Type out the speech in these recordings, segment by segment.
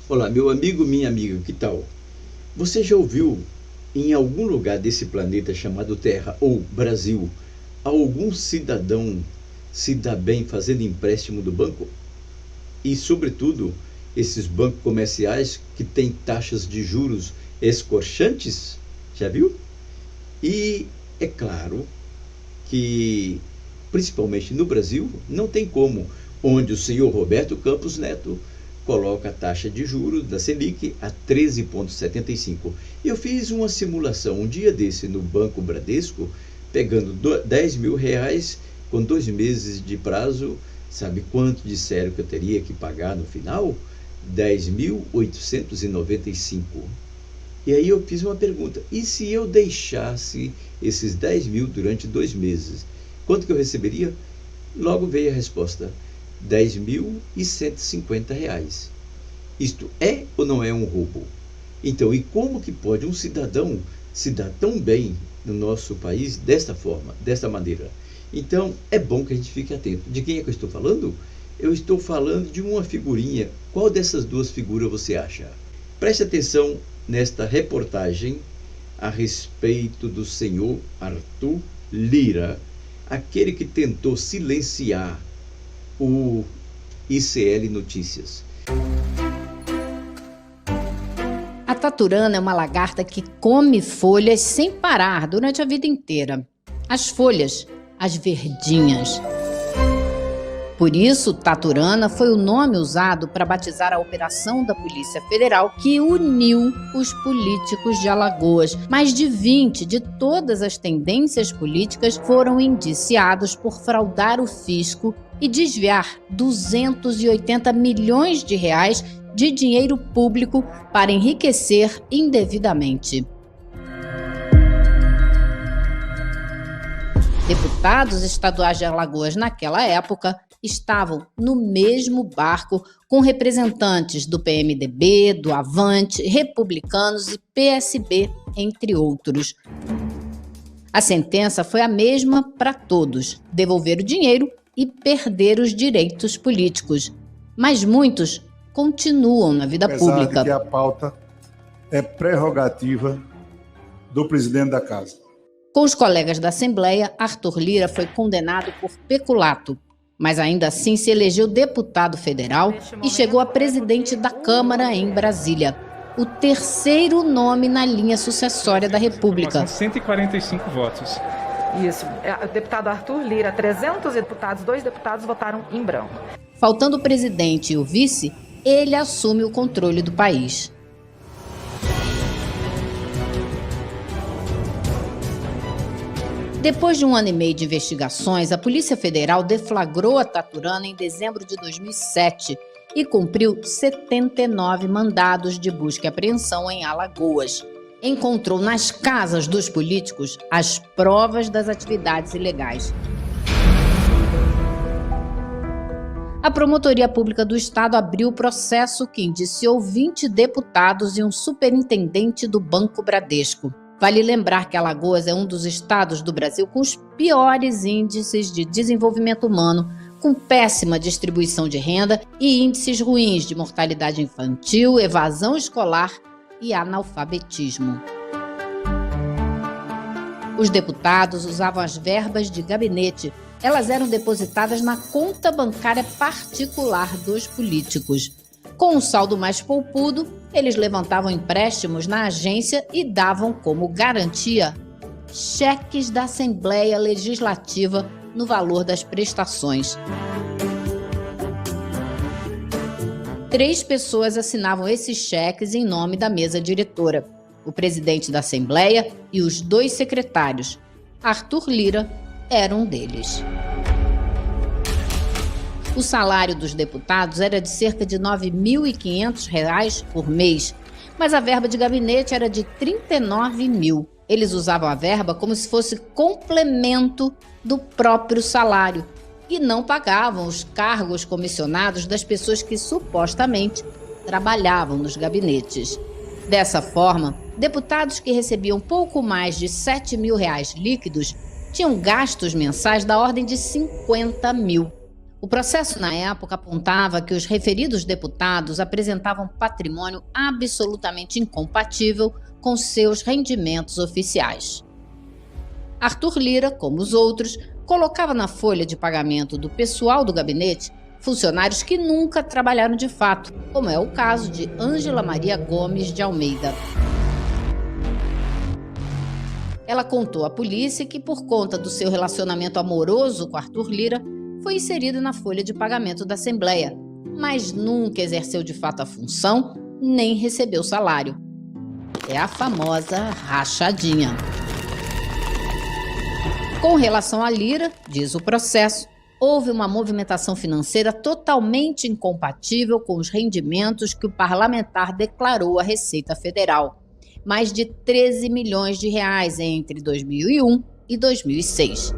Olá, meu amigo, minha amiga, que tal? Você já ouviu em algum lugar desse planeta chamado Terra ou Brasil, algum cidadão se dá bem fazendo empréstimo do banco? E, sobretudo, esses bancos comerciais que têm taxas de juros escorchantes? Já viu? E é claro que, principalmente no Brasil, não tem como, onde o senhor Roberto Campos Neto coloca a taxa de juros da Selic a 13,75. Eu fiz uma simulação um dia desse no Banco Bradesco, pegando 10 mil reais com 2 meses de prazo. Sabe quanto disseram que eu teria que pagar no final? 10.895. E aí eu fiz uma pergunta: e se eu deixasse esses 10 mil durante 2 meses? Quanto que eu receberia? Logo veio a resposta: R$ 10.150. Isto é ou não é um roubo? Então, e como que pode um cidadão se dar tão bem no nosso país desta forma, desta maneira? Então, é bom que a gente fique atento. De quem é que eu estou falando? Eu estou falando de uma figurinha. Qual dessas duas figuras você acha? Preste atenção nesta reportagem a respeito do senhor Arthur Lira, aquele que tentou silenciar o ICL Notícias. A taturana é uma lagarta que come folhas sem parar durante a vida inteira. As folhas, as verdinhas. Por isso, taturana foi o nome usado para batizar a operação da Polícia Federal que uniu os políticos de Alagoas. Mais de 20 de todas as tendências políticas foram indiciados por fraudar o fisco e desviar 280 milhões de reais de dinheiro público para enriquecer indevidamente. Deputados estaduais de Alagoas naquela época estavam no mesmo barco com representantes do PMDB, do Avante, republicanos e PSB, entre outros. A sentença foi a mesma para todos: devolver o dinheiro e perder os direitos políticos. Mas muitos continuam na vida pública. Apesar de que a pauta é prerrogativa do presidente da Casa. Com os colegas da Assembleia, Arthur Lira foi condenado por peculato, mas ainda assim se elegeu deputado federal e chegou a presidente da Câmara em Brasília, o terceiro nome na linha sucessória da República. São 145 votos. Isso. O deputado Arthur Lira, 300 deputados, 2 deputados votaram em branco. Faltando o presidente e o vice, ele assume o controle do país. Depois de 1 ano e meio de investigações, a Polícia Federal deflagrou a taturana em dezembro de 2007 e cumpriu 79 mandados de busca e apreensão em Alagoas. Encontrou nas casas dos políticos as provas das atividades ilegais. A Promotoria Pública do Estado abriu o processo que indiciou 20 deputados e um superintendente do Banco Bradesco. Vale lembrar que Alagoas é um dos estados do Brasil com os piores índices de desenvolvimento humano, com péssima distribuição de renda e índices ruins de mortalidade infantil, evasão escolar e analfabetismo. Os deputados usavam as verbas de gabinete. Elas eram depositadas na conta bancária particular dos políticos. Com um saldo mais poupudo, eles levantavam empréstimos na agência e davam como garantia cheques da Assembleia Legislativa no valor das prestações. 3 pessoas assinavam esses cheques em nome da mesa diretora: o presidente da Assembleia e os 2 secretários. Arthur Lira era um deles. O salário dos deputados era de cerca de R$ 9.500 por mês, mas a verba de gabinete era de 39 mil. Eles usavam a verba como se fosse complemento do próprio salário e não pagavam os cargos comissionados das pessoas que supostamente trabalhavam nos gabinetes. Dessa forma, deputados que recebiam pouco mais de R$ 7 mil líquidos tinham gastos mensais da ordem de 50 mil. O processo, na época, apontava que os referidos deputados apresentavam patrimônio absolutamente incompatível com seus rendimentos oficiais. Arthur Lira, como os outros, colocava na folha de pagamento do pessoal do gabinete funcionários que nunca trabalharam de fato, como é o caso de Ângela Maria Gomes de Almeida. Ela contou à polícia que, por conta do seu relacionamento amoroso com Arthur Lira, foi inserida na folha de pagamento da Assembleia, mas nunca exerceu de fato a função nem recebeu salário. É a famosa rachadinha. Com relação a Lira, diz o processo, houve uma movimentação financeira totalmente incompatível com os rendimentos que o parlamentar declarou à Receita Federal. Mais de 13 milhões de reais entre 2001 e 2006.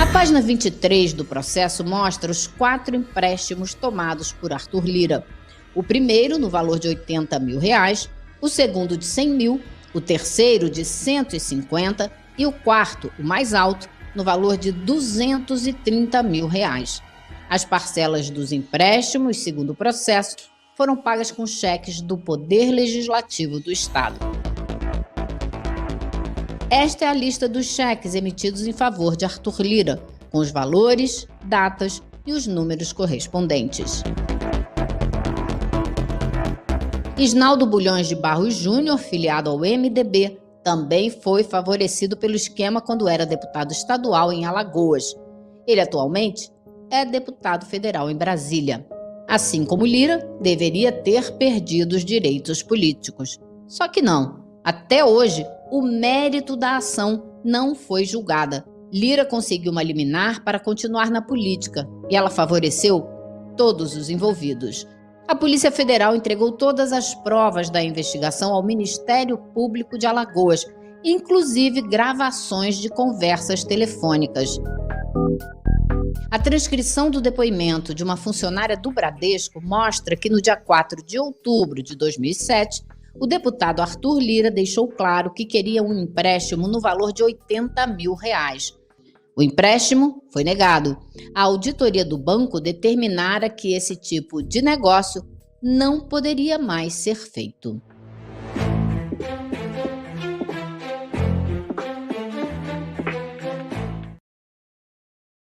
A página 23 do processo mostra os 4 empréstimos tomados por Arthur Lira. O primeiro, no valor de R$80 mil, o segundo de 100 mil, o terceiro de 150 e o quarto, o mais alto, no valor de R$230 mil. As parcelas dos empréstimos, segundo o processo, foram pagas com cheques do Poder Legislativo do Estado. Esta é a lista dos cheques emitidos em favor de Arthur Lira, com os valores, datas e os números correspondentes. Isnaldo Bulhões de Barros Júnior, filiado ao MDB, também foi favorecido pelo esquema quando era deputado estadual em Alagoas. Ele atualmente é deputado federal em Brasília. Assim como Lira, deveria ter perdido os direitos políticos. Só que não. Até hoje, o mérito da ação não foi julgada. Lira conseguiu uma liminar para continuar na política e ela favoreceu todos os envolvidos. A Polícia Federal entregou todas as provas da investigação ao Ministério Público de Alagoas, inclusive gravações de conversas telefônicas. A transcrição do depoimento de uma funcionária do Bradesco mostra que no dia 4 de outubro de 2007, o deputado Arthur Lira deixou claro que queria um empréstimo no valor de R$80 mil. O empréstimo foi negado. A auditoria do banco determinara que esse tipo de negócio não poderia mais ser feito.